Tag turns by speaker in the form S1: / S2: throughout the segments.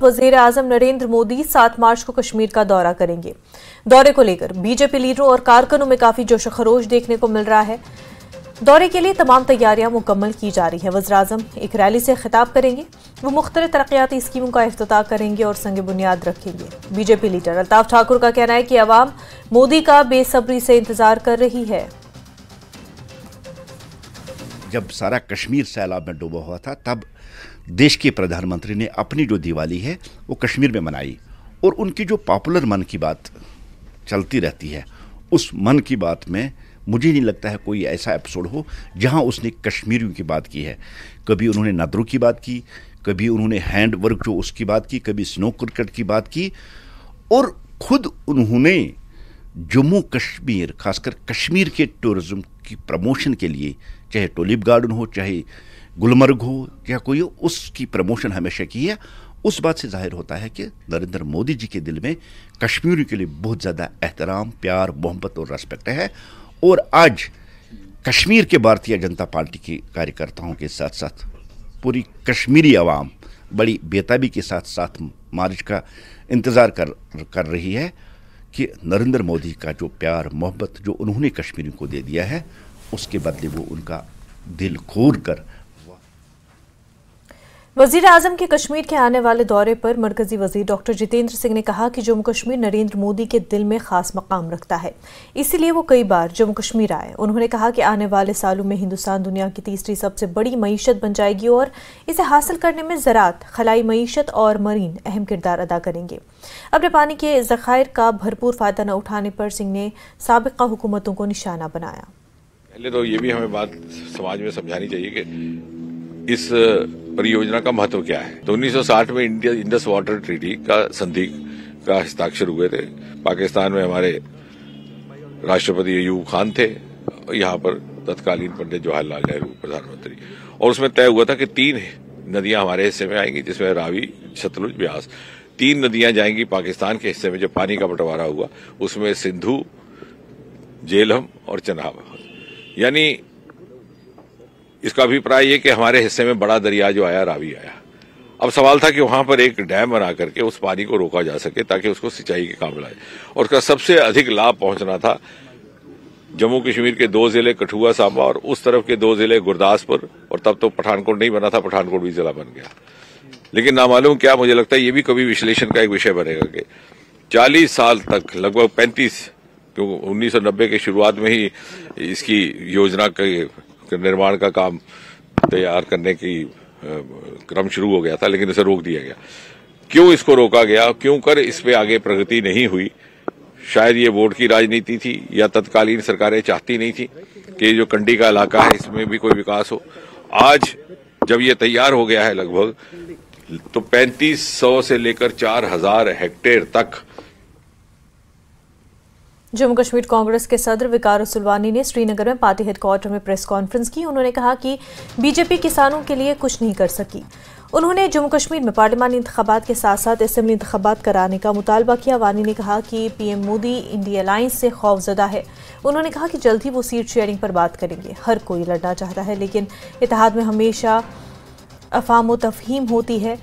S1: वजीर आजम नरेंद्र मोदी 7 मार्च को कश्मीर का दौरा करेंगे। दौरे को लेकर बीजेपी लीडरों और कारकुनों में काफी जोश खरोश देखने को मिल रहा है। दौरे के लिए तमाम तैयारियां मुकम्मल की जा रही है। वज़ीर आज़म एक रैली से खिताब करेंगे। वो मुख्तलिफ तरक्याती स्कीमों का इफ्तिताह करेंगे और संग बुनियाद रखेंगे। बीजेपी लीडर अल्ताफ ठाकुर का कहना है कि अवाम मोदी का बेसब्री से इंतजार कर रही है।
S2: जब सारा कश्मीर सैलाब में डूबा हुआ था, तब देश के प्रधानमंत्री ने अपनी जो दिवाली है वो कश्मीर में मनाई, और उनकी जो पॉपुलर मन की बात चलती रहती है, उस मन की बात में मुझे नहीं लगता है कोई ऐसा एपिसोड हो जहां उसने कश्मीरियों की बात की है। कभी उन्होंने नदरों की बात की, कभी उन्होंने हैंड वर्क जो उसकी बात की, कभी स्नो क्रिकेट की बात की, और खुद उन्होंने जम्मू कश्मीर, खासकर कश्मीर के टूरिज्म की प्रमोशन के लिए, चाहे टुलिप गार्डन हो, चाहे गुलमर्ग हो, या कोई हो, उसकी प्रमोशन हमेशा की है। उस बात से जाहिर होता है कि नरेंद्र मोदी जी के दिल में कश्मीरियों के लिए बहुत ज़्यादा एहतराम, प्यार, मोहब्बत और रेस्पेक्ट है। और आज कश्मीर के भारतीय जनता पार्टी के कार्यकर्ताओं के साथ साथ पूरी कश्मीरी आवाम बड़ी बेताबी के साथ 7 मार्च का इंतज़ार कर रही है कि नरेंद्र मोदी का जो प्यार, मोहब्बत जो उन्होंने कश्मीरियों को दे दिया है, उसके बदले वो उनका दिल खोल कर।
S1: वजीर आजम के कश्मीर के आने वाले दौरे पर मरकजी वजीर डॉक्टर जितेंद्र सिंह ने कहा कि जम्मू कश्मीर नरेंद्र मोदी के दिल में खास मकाम रखता है, इसीलिए वो कई बार जम्मू कश्मीर आए। उन्होंने कहा कि आने वाले सालों में हिंदुस्तान दुनिया की तीसरी सबसे बड़ी मईशत बन जाएगी और इसे हासिल करने में ज़राअत, खलाई मईशत और मरीन अहम किरदार अदा करेंगे। अपने पानी के ज़खायर का भरपूर फायदा न उठाने पर सिंह ने साबिक़ा हुकूमतों को निशाना बनाया।
S3: पहले तो ये भी हमें बात समाज में समझानी चाहिए कि इस परियोजना का महत्व क्या है। तो 1960 में इंडस वाटर ट्रीटी का संधि का हस्ताक्षर हुए थे। पाकिस्तान में हमारे राष्ट्रपति अयूब खान थे, यहाँ पर तत्कालीन पंडित जवाहरलाल नेहरू प्रधानमंत्री, और उसमें तय हुआ था कि 3 नदियां हमारे हिस्से में आएंगी, जिसमें रावी, सतलुज, ब्यास। 3 नदियां जाएंगी पाकिस्तान के हिस्से में। जब पानी का बंटवारा हुआ उसमें सिंधु, झेलम और चनाब, यानी इसका अभिप्राय ये कि हमारे हिस्से में बड़ा दरिया जो आया, रावी आया। अब सवाल था कि वहां पर एक डैम बना करके उस पानी को रोका जा सके ताकि उसको सिंचाई के काम लाए, और उसका सबसे अधिक लाभ पहुंचना था जम्मू कश्मीर के 2 जिले कठुआ, सांबा, और उस तरफ के 2 जिले गुरदासपुर, और तब तो पठानकोट नहीं बना था, पठानकोट भी जिला बन गया। लेकिन नामालूम क्या, मुझे लगता है ये भी कभी विश्लेषण का एक विषय बनेगा कि 40 साल तक, लगभग 35, क्योंकि 1990 के शुरुआत में ही इसकी योजना के निर्माण का काम तैयार करने की क्रम शुरू हो गया था, लेकिन इसे रोक दिया गया। क्यों इसको रोका गया, क्यों कर इस पे आगे प्रगति नहीं हुई? शायद ये बोर्ड की राजनीति थी, या तत्कालीन सरकारें चाहती नहीं थी कि जो कंडी का इलाका है इसमें भी कोई विकास हो। आज जब ये तैयार हो गया है लगभग, तो 3500 से लेकर 4000 हेक्टेयर तक।
S1: जम्मू कश्मीर कांग्रेस के सदर विकार सुलवानी ने श्रीनगर में पार्टी हेडक्वार्टर में प्रेस कॉन्फ्रेंस की। उन्होंने कहा कि बीजेपी किसानों के लिए कुछ नहीं कर सकी। उन्होंने जम्मू कश्मीर में पार्लिमानी इंतखाबात के साथ साथ असेंबली इंतखाबात कराने का मुतालबा किया। वानी ने कहा कि पीएम मोदी इंडिया अलायंस से खौफजदा है। उन्होंने कहा कि जल्द ही वो सीट शेयरिंग पर बात करेंगे। हर कोई लड़ना चाहता है, लेकिन इत्तेहाद में हमेशा अफाम व तफहीम होती है।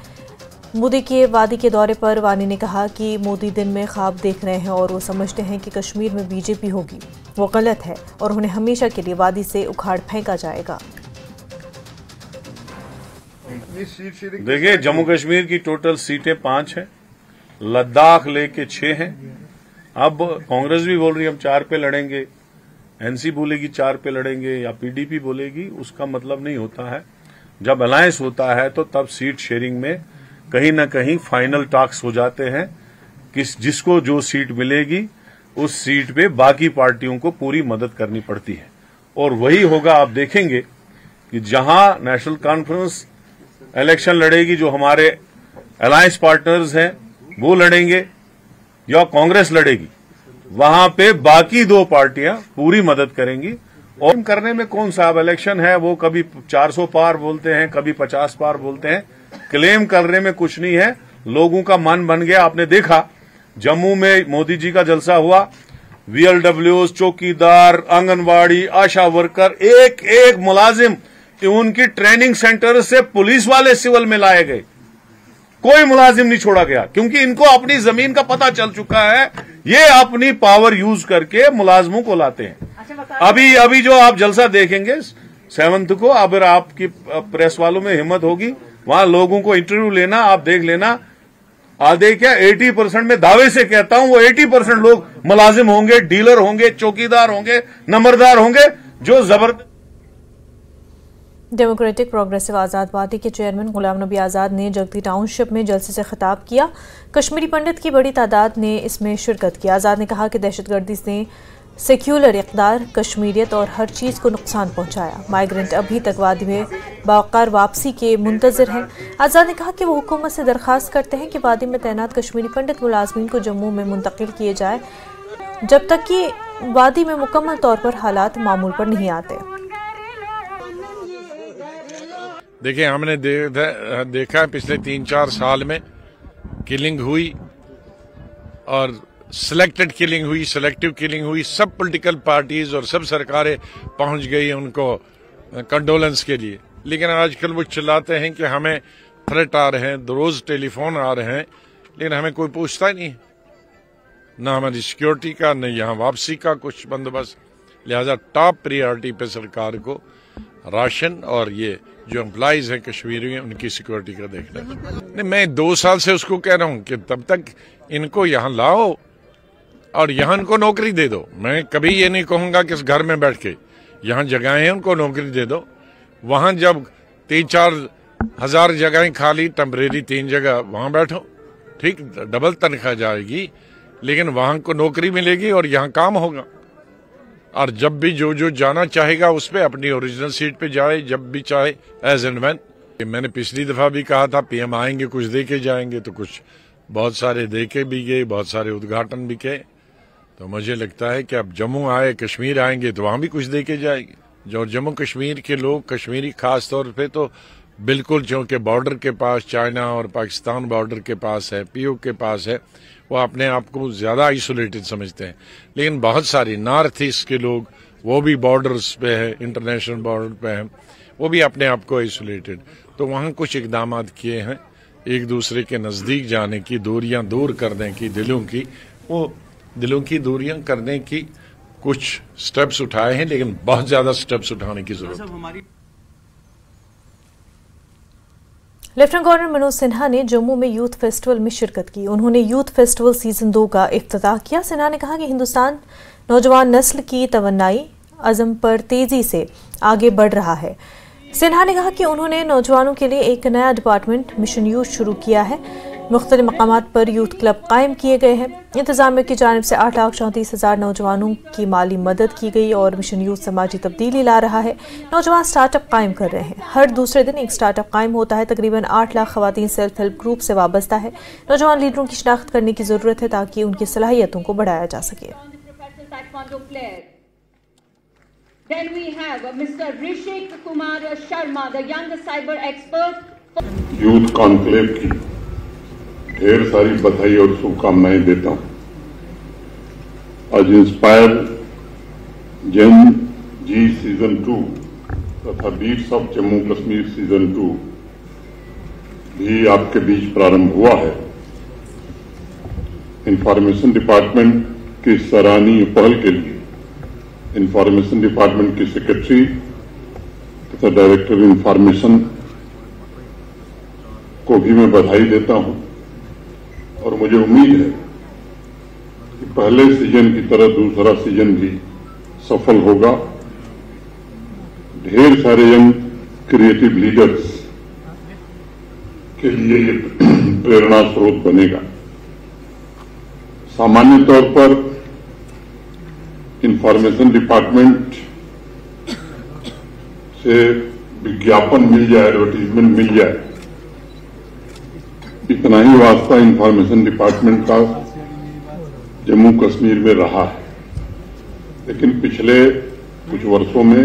S1: मोदी के वादी के दौरे पर वानी ने कहा कि मोदी दिन में ख्वाब देख रहे हैं और वो समझते हैं कि कश्मीर में बीजेपी होगी। वो गलत है और उन्हें हमेशा के लिए वादी से उखाड़ फेंका जाएगा।
S4: देखिए, जम्मू कश्मीर की टोटल सीटें 5 हैं, लद्दाख लेके 6 हैं। अब कांग्रेस भी बोल रही है हम 4 पे लड़ेंगे, एनसी बोलेगी 4 पे लड़ेंगे, या पीडीपी बोलेगी। उसका मतलब नहीं होता है। जब अलायंस होता है तो तब सीट शेयरिंग में कहीं न कहीं फाइनल टॉक्स हो जाते हैं कि जिसको जो सीट मिलेगी उस सीट पे बाकी पार्टियों को पूरी मदद करनी पड़ती है, और वही होगा। आप देखेंगे कि जहां नेशनल कॉन्फ्रेंस इलेक्शन लड़ेगी, जो हमारे अलायंस पार्टनर्स हैं वो लड़ेंगे, या कांग्रेस लड़ेगी, वहां पे बाकी 2 पार्टियां पूरी मदद करेंगी। और करने में कौन सा अब इलेक्शन है, वो कभी 400 पार बोलते हैं, कभी 50 पार बोलते हैं। क्लेम करने में कुछ नहीं है। लोगों का मन बन गया। आपने देखा जम्मू में मोदी जी का जलसा हुआ, वीएलडब्ल्यूज, चौकीदार, आंगनवाड़ी, आशा वर्कर, एक मुलाजिम, उनकी ट्रेनिंग सेंटर से पुलिस वाले सिविल में लाए गए। कोई मुलाजिम नहीं छोड़ा गया, क्योंकि इनको अपनी जमीन का पता चल चुका है। ये अपनी पावर यूज करके मुलाजमों को लाते हैं। अभी जो आप जलसा देखेंगे 7 को, अगर आपकी प्रेस वालों में हिम्मत होगी वहां लोगों को इंटरव्यू लेना, आप देख लेना। आधे क्या 80% में दावे से कहता हूं, वो 80% लोग मुलाजिम होंगे, डीलर होंगे, चौकीदार होंगे, नंबरदार होंगे, जो जबरदस्त।
S1: डेमोक्रेटिक प्रोग्रेसिव आज़ाद पार्टी के चेयरमैन गुलाम नबी आज़ाद ने जगती टाउनशिप में जलसे से खिताब किया। कश्मीरी पंडित की बड़ी तादाद ने इसमें शिरकत की। आज़ाद ने कहा कि दहशतगर्दी से सेक्युलर इक़दार, कश्मीरियत और हर चीज़ को नुकसान पहुंचाया। माइग्रेंट अभी तक वादी में बावकार वापसी के मुंतज़िर हैं। आज़ाद ने कहा कि वो हुकूमत से दरख्वास्त करते हैं कि वादी में तैनात कश्मीरी पंडित मुलाजमीन को जम्मू में मुंतकिल किए जाए जब तक कि वादी में मुकम्मल तौर पर हालात मामूल पर नहीं आते।
S5: देखिए, हमने देखा पिछले 3-4 साल में किलिंग हुई और सिलेक्टेड किलिंग हुई, सिलेक्टिव किलिंग हुई। सब पॉलिटिकल पार्टीज और सब सरकारें पहुंच गई उनको कंडोलेंस के लिए, लेकिन आजकल वो चिल्लाते हैं कि हमें थ्रेट आ रहे हैं, रोज टेलीफोन आ रहे हैं, लेकिन हमें कोई पूछता ही नहीं, ना हमारी सिक्योरिटी का, न यहाँ वापसी का कुछ बंदोबस्त। लिहाजा टॉप प्रायोरिटी पे सरकार को राशन और ये जो एम्प्लॉइज हैं कश्मीरी में उनकी सिक्योरिटी का देखना है। नहीं, मैं 2 साल से उसको कह रहा हूं कि तब तक इनको यहाँ लाओ और यहाँ इनको नौकरी दे दो। मैं कभी ये नहीं कहूंगा कि इस घर में बैठ के, यहाँ जगहें हैं उनको नौकरी दे दो। वहां जब 3-4 हजार जगहें खाली, टेम्परेरी 3 जगह वहां बैठो, ठीक, डबल तनख्वाह जाएगी, लेकिन वहां को नौकरी मिलेगी और यहाँ काम होगा। और जब भी जो जाना चाहेगा उस पे अपनी ओरिजिनल सीट पे जाए, जब भी चाहे, एज एंड व्हेन। मैंने पिछली दफा भी कहा था पीएम आएंगे कुछ दे के जाएंगे, तो कुछ बहुत सारे दे के भी गए, बहुत सारे उद्घाटन भी किए। तो मुझे लगता है कि अब जम्मू आए, कश्मीर आएंगे तो वहां भी कुछ दे के जाएंगे। जो जम्मू कश्मीर के लोग, कश्मीरी खास तौर पे तो बिल्कुल, क्योंकि बॉर्डर के पास चाइना और पाकिस्तान बॉर्डर के पास है, पीओ के पास है, वो अपने आप को ज्यादा आइसोलेटेड समझते हैं। लेकिन बहुत सारी नॉर्थ ईस्ट के लोग, वो भी बॉर्डर्स पे है, इंटरनेशनल बॉर्डर पे है, वो भी अपने आप को आइसोलेटेड। तो वहां कुछ इकदाम किए हैं एक दूसरे के नजदीक जाने की, दूरियां दूर करने की, दिलों की दूरियां करने की कुछ स्टेप्स उठाए हैं, लेकिन बहुत ज्यादा स्टेप्स उठाने की जरूरत है।
S1: लेफ्टिनेंट गवर्नर मनोज सिन्हा ने जम्मू में यूथ फेस्टिवल में शिरकत की। उन्होंने यूथ फेस्टिवल सीजन 2 का इफ्तिताह किया। सिन्हा ने कहा कि हिंदुस्तान नौजवान नस्ल की तवन्नाई अज़म पर तेजी से आगे बढ़ रहा है। सिन्हा ने कहा कि उन्होंने नौजवानों के लिए एक नया डिपार्टमेंट मिशन यूथ शुरू किया है। मुख्तलिफ मकामात पर यूथ क्लब कायम किए गए हैं। इंतजामिया की जानिब से 8,34,000 नौजवानों की माली मदद की गई और मिशन यूथ समाजी तब्दीली ला रहा है। नौजवान स्टार्टअप कायम कर रहे हैं। हर दूसरे दिन एक स्टार्टअप कायम होता है। तकरीबन 8 लाख खवातीन सेल्फ हेल्प ग्रुप से वाबस्ता है। नौजवान लीडरों की शिनाख्त करने की जरूरत है ताकि उनकी सलाहियतों को बढ़ाया जा सके।
S6: Then we have Mr. Rishik Kumar Sharma, the young cyber expert.
S7: Youth conclave की ढेर सारी बधाई और शुभकामनाएं देता हूं। आज इंस्पायर जेन जी सीजन 2 तथा beats of Jammu Kashmir season 2 भी आपके बीच प्रारंभ हुआ है। इंफॉर्मेशन डिपार्टमेंट की सराहनीय पहल के लिए इंफॉर्मेशन डिपार्टमेंट की सेक्रेटरी तथा डायरेक्टर इंफॉर्मेशन को भी मैं बधाई देता हूं और मुझे उम्मीद है कि पहले सीजन की तरह दूसरा सीजन भी सफल होगा। ढेर सारे यंग क्रिएटिव लीडर्स के लिए ये प्रेरणा स्रोत बनेगा। सामान्य तौर पर इंफॉर्मेशन डिपार्टमेंट से विज्ञापन मिल जाए, एडवर्टीजमेंट मिल जाए, इतना ही वास्ता इंफॉर्मेशन डिपार्टमेंट का जम्मू कश्मीर में रहा है। लेकिन पिछले कुछ वर्षों में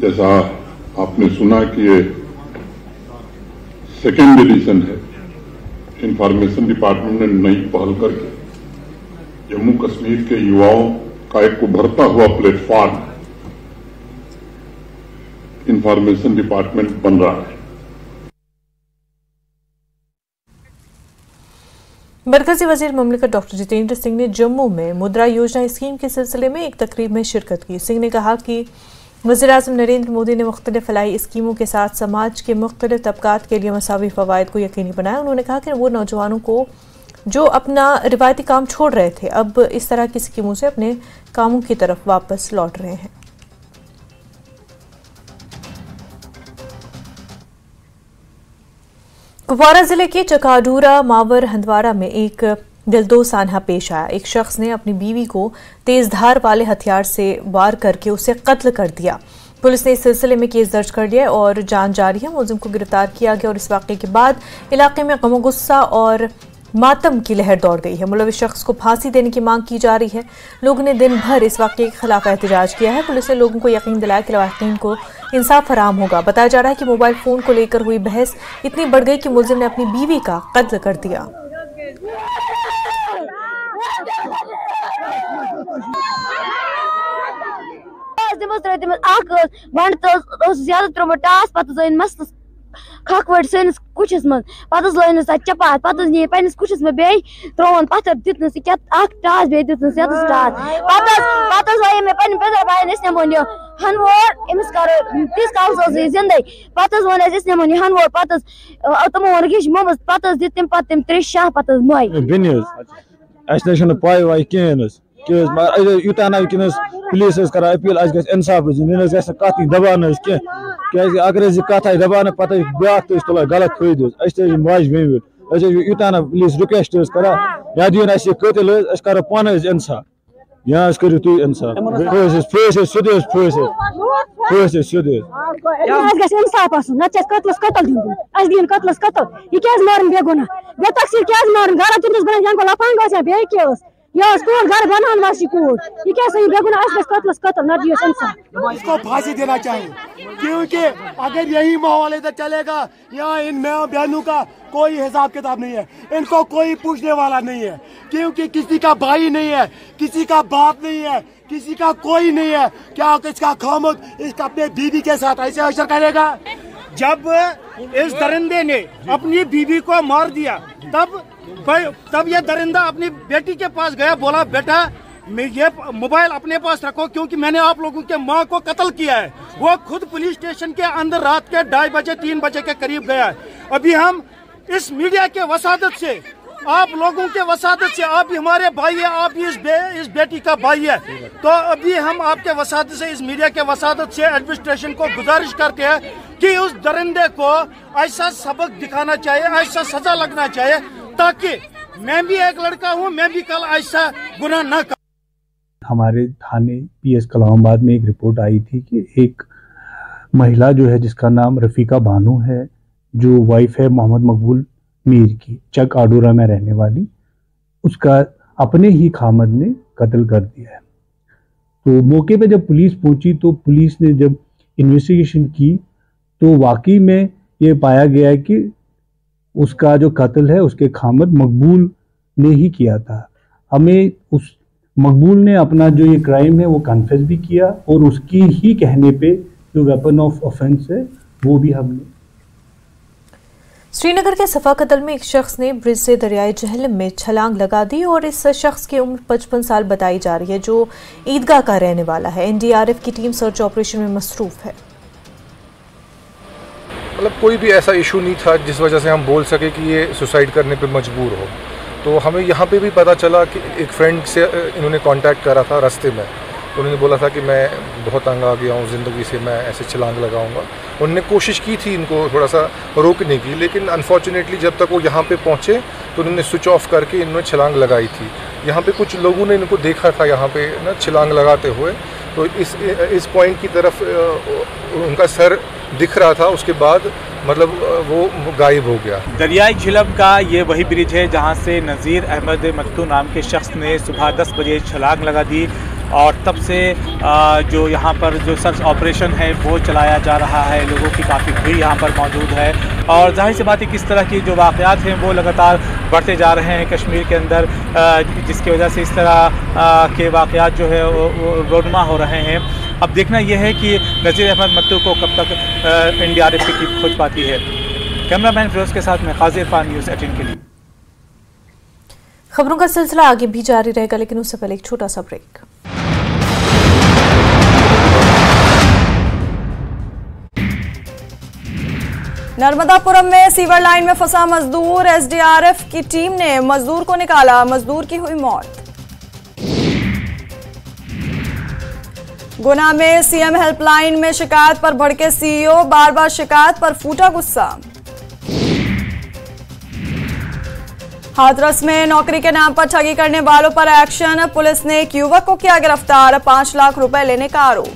S7: जैसा आपने सुना कि ये सेकेंड एडिशन है, इंफॉर्मेशन डिपार्टमेंट ने नई पहल करके जम्मू कश्मीर के युवाओं का एक उभरता हुआ प्लेटफॉर्म इंफॉर्मेशन डिपार्टमेंट बन रहा है।
S1: मरकजी वजीर ममलिकत डॉक्टर जितेंद्र सिंह ने जम्मू में मुद्रा योजना स्कीम के सिलसिले में एक तकरीब में शिरकत की। सिंह ने कहा कि वज़ीर-ए-आज़म नरेंद्र मोदी ने मुख्तलिफ फलाही स्कीमों के साथ समाज के मुख्तलिफ तबकात के लिए मसावी फ़वाइद को यकीनी बनाया। उन्होंने कहा कि वो नौजवानों को जो अपना रिवायती काम छोड़ रहे थे अब इस तरह की स्कीमों से अपने कामों की तरफ वापस लौट रहे हैं। कुपवारा जिले के चकाडूरा मावर हंदवारा में एक दिलदोज़ सानहा पेश आया। एक शख्स ने अपनी बीवी को तेजधार वाले हथियार से वार करके उसे कत्ल कर दिया। पुलिस ने इस सिलसिले में केस दर्ज कर लिया और जांच जारी है। मुलजिम को गिरफ्तार किया गया और इस वाक़े के बाद इलाके में गम गुस्सा और मातम की लहर दौड़ गई है। मुलविस शख्स को फांसी देने की मांग की जा रही है। लोगों ने दिन भर इस वाक़े के खिलाफ एहतजाज किया है। पुलिस ने लोगों को यकीन दिलाया कि लवाहिकीन को इंसाफ फराहम होगा। बताया जा रहा है कि मोबाइल फोन को लेकर हुई बहस इतनी बढ़ गई कि मुलजिम ने अपनी बीवी का कत्ल कर दिया।
S8: खखवट सैनिस कुछस मज पत लैनस चपात पत नी पन्निस कुछस में बे त्रोन पत्थर दितनस टास बे दितनस टास पत लाये में पन्न पेदर भाई ने मोन हनवोर इमस कर तीस काल जिंदे पत वन इस मोन हनवोर पत तम वन किश ममस पत दित तम पत 3 शाह पत मोय
S9: बिनिस असन पाई वाई कहेनस यूता ना वनस पुलिस कर अपील इंसाफ कत दबान क्या अगर कत दबान पे ब्या तुला गलत फायदे माज बेमिर यूता ना पुलिस रिक्वेस्ट कर या दिन कतिल करो पान इंसाफ या करो तुम इंसाफ फस सोद फस सोद
S8: इंसाफ कतलस कतल दिन कतलस कतल यह क्या मारन बेगुना बे तकसीर क्या मारन घर तुमस बन लफांग बे क्या कूद घर बनान कूद यह क्या सही बेगुना कतलस कतल न दियो इंसाफ।
S10: इसको फांसी देना चाहिए क्योंकि अगर यही माहौल इधर चलेगा यहाँ इन माँ बहनों का कोई हिसाब किताब नहीं है, इनको कोई पूछने वाला नहीं है क्योंकि किसी का भाई नहीं है, किसी का बाप नहीं है, किसी का कोई नहीं है। क्या इसका खामुद इसका अपने बीवी के साथ ऐसे अशर करेगा?
S11: जब इस दरिंदे ने अपनी बीवी को मार दिया तब यह दरिंदा अपनी बेटी के पास गया, बोला बेटा मैं ये मोबाइल अपने पास रखो क्योंकि मैंने आप लोगों के माँ को कत्ल किया है। वो खुद पुलिस स्टेशन के अंदर रात के 2:30 बजे 3 बजे के करीब गया है। अभी हम इस मीडिया के वसादत से, आप लोगों के वसादत से, आप भी हमारे भाई है, आप भी इस बेटी का भाई है, तो अभी हम आपके वसादत से, इस मीडिया के वसादत से एडमिनिस्ट्रेशन को गुजारिश करते हैं कि उस दरिंदे को ऐसा सबक दिखाना चाहिए, ऐसा सजा लगना चाहिए ताकि मैं भी एक लड़का हूँ, मैं भी कल ऐसा गुनाह न कर।
S9: हमारे थाने PS कलामाबाद में एक रिपोर्ट आई थी कि एक महिला जो है जिसका नाम रफीका बानो है, जो वाइफ है मोहम्मद मकबूल मीर की, चक आडूरा में रहने वाली, उसका अपने ही खामद ने कत्ल कर दिया है। तो मौके पे जब पुलिस पहुंची तो पुलिस ने जब इन्वेस्टिगेशन की तो वाकई में ये पाया गया है कि उसका जो कत्ल है उसके खामद मकबूल ने ही किया था। हमें उस मकबूल ने अपना जो ये क्राइम है वो कन्फेस भी किया और उसकी ही कहने पे जो वेपन ऑफ ऑफेंस है वो भी हमने।
S1: श्रीनगर के सफा कदल में एक शख्स ने ब्रिज से दरियाई जहलम में छलांग लगा दी और इस शख्स की उम्र 55 साल बताई जा रही है, जो ईदगाह का रहने वाला है। NDRF की टीम सर्च ऑपरेशन में मसरूफ है।
S12: मतलब कोई भी ऐसा इशू नहीं था जिस वजह से हम बोल सके कि ये सुसाइड करने पे मजबूर हो। तो हमें यहाँ पे भी पता चला कि एक फ्रेंड से इन्होंने कांटेक्ट करा था रास्ते में, तो उन्होंने बोला था कि मैं बहुत तंग आ गया हूँ ज़िंदगी से, मैं ऐसे छलांग लगाऊंगा। उन्होंने कोशिश की थी इनको थोड़ा सा रोकने की, लेकिन अनफॉर्चुनेटली जब तक वो यहाँ पे पहुँचे तो उन्होंने स्विच ऑफ करके इन्होंने छलांग लगाई थी। यहाँ पे कुछ लोगों ने इनको देखा था यहाँ पे ना छलांग लगाते हुए, तो इस पॉइंट की तरफ उनका सर दिख रहा था, उसके बाद मतलब वो गायब हो गया।
S13: दरियाई झिलम का ये वही ब्रिज है जहाँ से नज़ीर अहमद मत्तू नाम के शख्स ने सुबह 10 बजे छलांग लगा दी और तब से जो यहाँ पर जो सर्च ऑपरेशन है वो चलाया जा रहा है। लोगों की काफ़ी भीड़ यहाँ पर मौजूद है और जाहिर सी बात है किस तरह की जो वाक़यात हैं वो लगातार बढ़ते जा रहे हैं कश्मीर के अंदर, जिसकी वजह से इस तरह के वाक़यात जो है वो रोनमा हो रहे हैं। अब देखना यह है कि नज़ीर अहमद मत्तू को कब तक NDRF की टीम खोज पाती है। कैमरामैन फिरोज़ के साथ मैं काज़ी इरफान, न्यूज़ 18 के लिए।
S1: खबरों का सिलसिला आगे भी जारी रहेगा, लेकिन उससे पहले एक छोटा सा ब्रेक।
S14: नर्मदापुरम में सीवर लाइन में फंसा मजदूर, एसडीआरएफ की टीम ने मजदूर को निकाला, मजदूर की हुई मौत। गुना में सीएम हेल्पलाइन में शिकायत पर भड़के सीईओ, बार बार शिकायत पर फूटा गुस्सा। हाथरस में नौकरी के नाम पर ठगी करने वालों पर एक्शन, पुलिस ने एक युवक को किया गिरफ्तार, 5 लाख रुपए लेने का आरोप।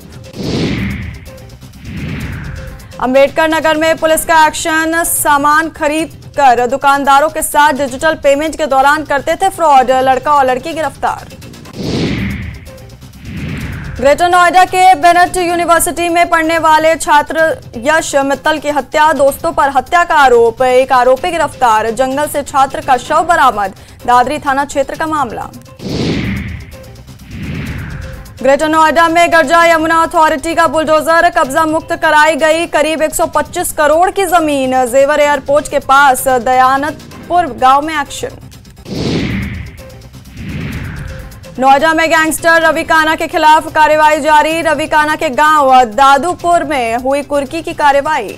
S14: अंबेडकर नगर में पुलिस का एक्शन, सामान खरीद कर दुकानदारों के साथ डिजिटल पेमेंट के दौरान करते थे फ्रॉड, लड़का और लड़की गिरफ्तार। ग्रेटर नोएडा के बेनेट यूनिवर्सिटी में पढ़ने वाले छात्र यश मित्तल की हत्या, दोस्तों पर हत्या का आरोप, एक आरोपी गिरफ्तार, जंगल से छात्र का शव बरामद, दादरी थाना क्षेत्र का मामला। ग्रेटर नोएडा में गर्जा यमुना अथॉरिटी का बुलडोजर, कब्जा मुक्त कराई गई करीब 125 करोड़ की जमीन, जेवर एयरपोर्ट के पास दयानतपुर गांव में एक्शन। नोएडा में गैंगस्टर रवि काना के खिलाफ कार्रवाई जारी, रवि काना के गांव दादूपुर में हुई कुर्की की कार्रवाई।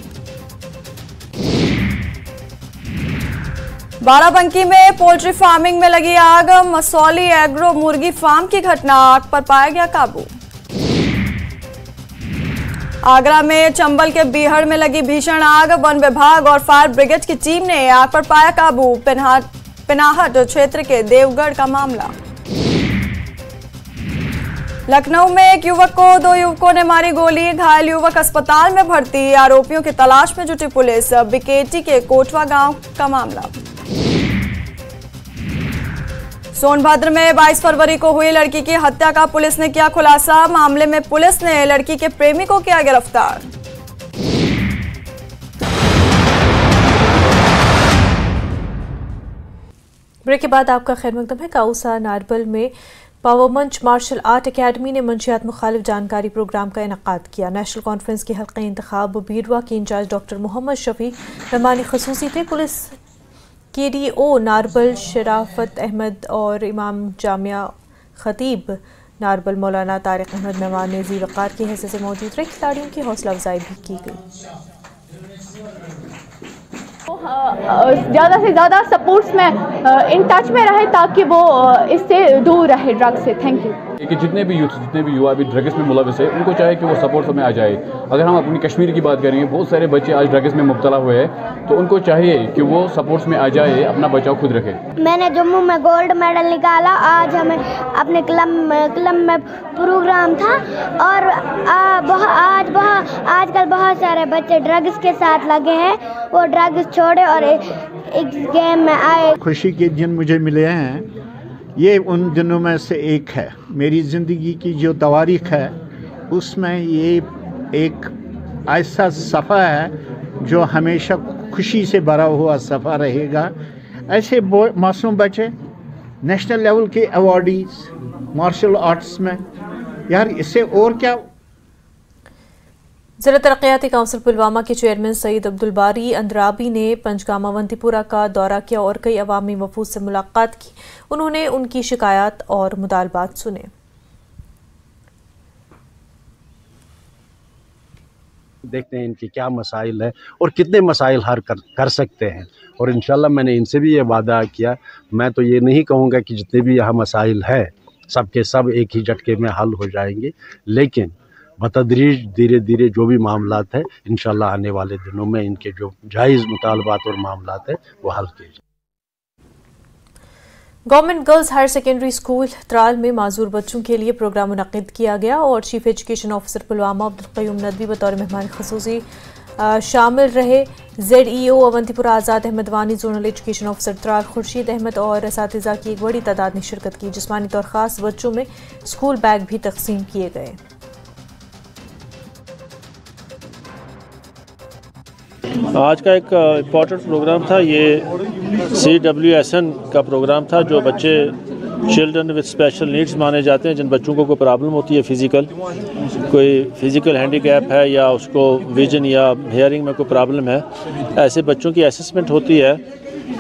S14: बाराबंकी में पोल्ट्री फार्मिंग में लगी आग, मसौली एग्रो मुर्गी फार्म की घटना, आग पर पाया गया काबू। आगरा में चंबल के बीहड़ में लगी भीषण आग, वन विभाग और फायर ब्रिगेड की टीम ने आग पर पाया काबू, पिनाहट क्षेत्र के देवगढ़ का मामला। लखनऊ में एक युवक को 2 युवकों ने मारी गोली, घायल युवक अस्पताल में भर्ती, आरोपियों की तलाश में जुटी पुलिस, बिकेटी के कोटवा गांव का मामला। सोनभद्र में 22 फरवरी को हुई लड़की की हत्या का पुलिस ने किया खुलासा, मामले में पुलिस ने लड़की के प्रेमी को किया गिरफ्तार।
S1: ब्रेक के बाद आपका खैर मकदम है। काउसा नारबल में पावर मंच मार्शल आर्ट एकेडमी ने मंशियात मुखालिफ जानकारी प्रोग्राम का इनेकाद किया। नेशनल कॉन्फ्रेंस के हल्क़े इंतखाब बीरवा के इंचार्ज डॉक्टर मोहम्मद शफी मेहमान खसूसी थे। पुलिस KDO नारबल शराफत अहमद और इमाम जामिया खतीब नारबल मौलाना तारिक अहमद मेहमान नेज़ी वक़ार की हैसियत से मौजूद रहे। खिलाड़ियों की हौसला अफजाई भी की गई।
S15: ज़्यादा से ज़्यादा सपोर्ट्स में इन टच में रहे ताकि वो इससे दूर रहे ड्रग्स से। Thank you.
S16: कि जितने भी यूथ, जितने भी युवा अभी ड्रग्स में मुलविस है, उनको चाहे कि वो सपोर्ट्स में आ जाए। अगर हम अपनी कश्मीर की बात करेंगे, बहुत सारे बच्चे आज ड्रग्स में मुब्तला हुए हैं, तो उनको चाहिए कि वो सपोर्ट्स में आ जाए, अपना बचाव खुद रखे।
S8: मैंने जम्मू में गोल्ड मेडल निकाला। आज हमें अपने क्लब में प्रोग्राम था और आजकल बहुत सारे बच्चे ड्रग्स के साथ लगे हैं, वो ड्रग्स छोड़े और एक गेम में आए।
S17: खुशी के दिन मुझे मिले हैं, ये उन दिनों में से एक है। मेरी ज़िंदगी की जो तारीख है उसमें ये एक ऐसा सफ़र है जो हमेशा खुशी से भरा हुआ सफ़र रहेगा। ऐसे मासूम बच्चे नेशनल लेवल के अवार्डीज मार्शल आर्ट्स में, यार इससे और क्या।
S1: ज़िला तरक्याती काउंसिल पुलवामा के चेयरमैन सईद अब्दुल बारी अंद्राबी ने पंचगामा अवंतीपुरा का दौरा किया और कई अवामी वफूद से मुलाकात की। उन्होंने उनकी शिकायत और मुतालबात सुने।
S18: देखते हैं इनके क्या मसाइल है और कितने मसाइल हल कर सकते हैं, और इंशाल्लाह मैंने इनसे भी ये वादा किया। मैं तो ये नहीं कहूँगा कि जितने भी यहाँ मसाइल है सब के सब एक ही झटके में हल हो जाएंगे, लेकिन बतदरीज धीरे धीरे जो भी मामलात है इंशाल्लाह आने वाले दिनों में इनके जो जायज़ मुतालबात और मामलात है वो हल किए जाए।
S1: Government girls higher secondary school Tral में माजूर बच्चों के लिए प्रोग्राम मुनक़िद किया गया और chief education officer Pulwama Abdul Qayyum Nadvi बतौर मेहमान ख़ुसूसी शामिल रहे। ZEO Awantipora Azad Ahmad Wani, zonal education officer Tral Khursheed Ahmad और असातिज़ा की एक बड़ी तादाद ने शिरकत की। जिस्मानी तौर ख़ास बच्चों में स्कूल बैग भी तकसीम किए गए।
S19: आज का एक इम्पॉर्टेंट प्रोग्राम था, ये CWSN का प्रोग्राम था, जो बच्चे चिल्ड्रन विद स्पेशल नीड्स माने जाते हैं, जिन बच्चों को कोई प्रॉब्लम होती है फिज़िकल, कोई फिज़िकल हैंडीकैप है या उसको विजन या हेयरिंग में कोई प्रॉब्लम है, ऐसे बच्चों की असेसमेंट होती है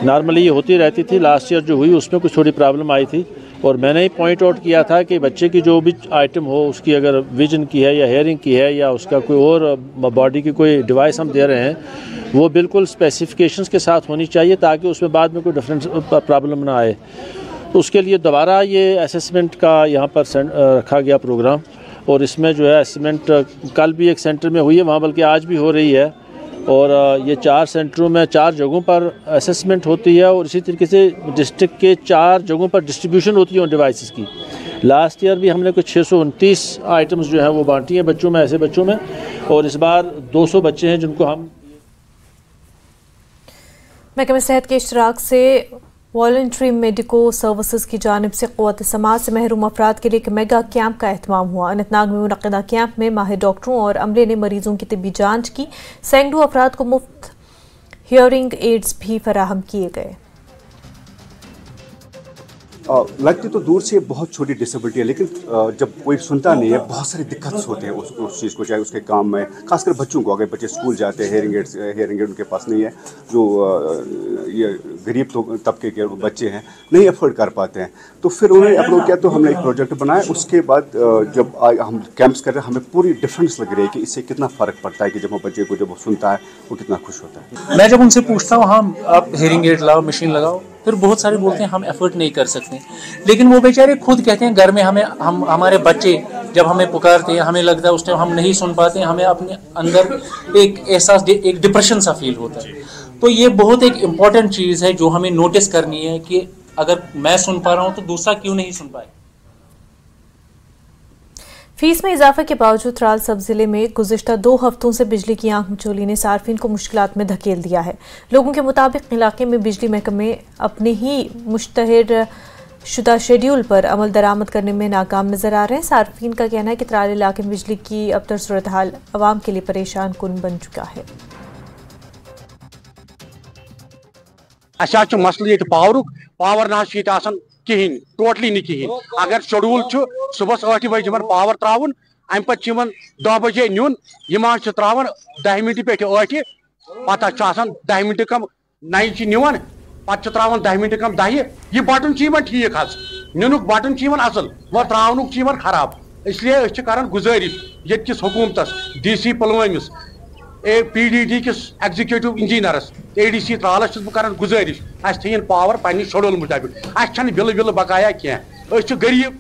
S19: नॉर्मली ये होती रहती थी, लास्ट ईयर जो हुई उसमें कुछ थोड़ी प्रॉब्लम आई थी और मैंने ही पॉइंट आउट किया था कि बच्चे की जो भी आइटम हो, उसकी अगर विजन की है या हेयरिंग की है या उसका कोई और बॉडी की कोई डिवाइस हम दे रहे हैं, वो बिल्कुल स्पेसिफिकेशंस के साथ होनी चाहिए ताकि उसमें बाद में कोई डिफरेंस प्रॉब्लम ना आए। तो उसके लिए दोबारा ये असेसमेंट का यहाँ पर रखा गया प्रोग्राम और इसमें जो है असेसमेंट कल भी एक सेंटर में हुई है, वहाँ बल्कि आज भी हो रही है और ये 4 सेंटरों में 4 जगहों पर असेसमेंट होती है और इसी तरीके से डिस्ट्रिक्ट के 4 जगहों पर डिस्ट्रीब्यूशन होती है उन डिवाइसेस की। लास्ट ईयर भी हमने कुछ 629 आइटम्स जो हैं वो बांटी हैं बच्चों में, ऐसे बच्चों में, और इस बार 200 बच्चे हैं जिनको हम
S1: महकमे सेहत के इश्तराक से वॉलंटरी मेडिको सर्विसेज की जानिब से क़ुव्वत समाज से महरूम अफराद के लिए एक मेगा कैंप का एहतमाम हुआ। अनंतनाग में मुनक़िदा कैंप में माहिर डॉक्टरों और अमले ने मरीजों की तिब्बी जांच की। सैकड़ों अफराद को मुफ्त हियरिंग एड्स भी फराहम किए गए।
S20: लगती तो दूर से बहुत छोटी डिसेबिलिटी है, लेकिन जब कोई सुनता नहीं है बहुत सारी दिक्कत होते हैं उस चीज़ को, चाहे उसके काम में, खासकर बच्चों को। अगर बच्चे स्कूल जाते हैं, हेयरिंग एड उनके पास नहीं है, जो ये गरीब तबके के बच्चे हैं नहीं अफोर्ड कर पाते हैं, तो फिर उन्होंने अपलोड किया। तो हमने एक प्रोजेक्ट बनाया। उसके बाद जब हम कैंप्स कर रहे हैं, हमें पूरी डिफरेंस लग रही है कि इससे कितना फ़र्क पड़ता है कि जब वो बच्चे को जब वो सुनता है वो कितना खुश होता है।
S21: मैं जब उनसे पूछता हूँ हाँ आप हेयरिंग एड लाओ, मशीन लगाओ, फिर बहुत सारे बोलते हैं हम एफर्ट नहीं कर सकते, लेकिन वो बेचारे खुद कहते हैं घर में हम हमारे बच्चे जब हमें पुकारते हैं, हमें लगता है उस टाइम हम नहीं सुन पाते हैं, हमें अपने अंदर एक एहसास, एक डिप्रेशन सा फील होता है। तो ये बहुत एक इम्पॉर्टेंट चीज़ है जो हमें नोटिस करनी है कि अगर मैं सुन पा रहा हूँ तो दूसरा क्यों नहीं सुन पाए।
S1: फीस में इजाफे के बावजूद त्राल सब जिले में गुज़िश्ता 2 हफ्तों से बिजली की आंख मिचौली ने सार्फिन को मुश्किलात में धकेल दिया है। लोगों के मुताबिक इलाके में बिजली महकमे अपने ही मुश्तहर शुदा शेड्यूल पर अमल दरामद करने में नाकाम नजर आ रहे हैं। सार्फिन का कहना है कि त्राल इलाके में बिजली की अबतर सूरत हाल अवाम के लिए परेशान कुन बन चुका है।
S22: मसल पावर ना कहें, टोटली नहीं कहें। अगर शेड्यूल सुबह 8 बजे पावर त्रावन, अम पे 10 बजे नुन, त्रावन 10 मिनट पे 8, पता 10 मिनट कम 9 निवान, पे त्रावन 10 मिनट कम 10। यह बटन ठीक नुनुक बटन असल, वह त्रावनुक खराब। इसलिए कर गुजारिश यस हुकूमतस, DC पुलवामिस, PDD किस एग्जीक्यूटिव इंजीनियरस, ADC त्रालस बह गुजारिश थन पावर पे शेड्यूल मुताबिक। बिल बकाया क्या गरीब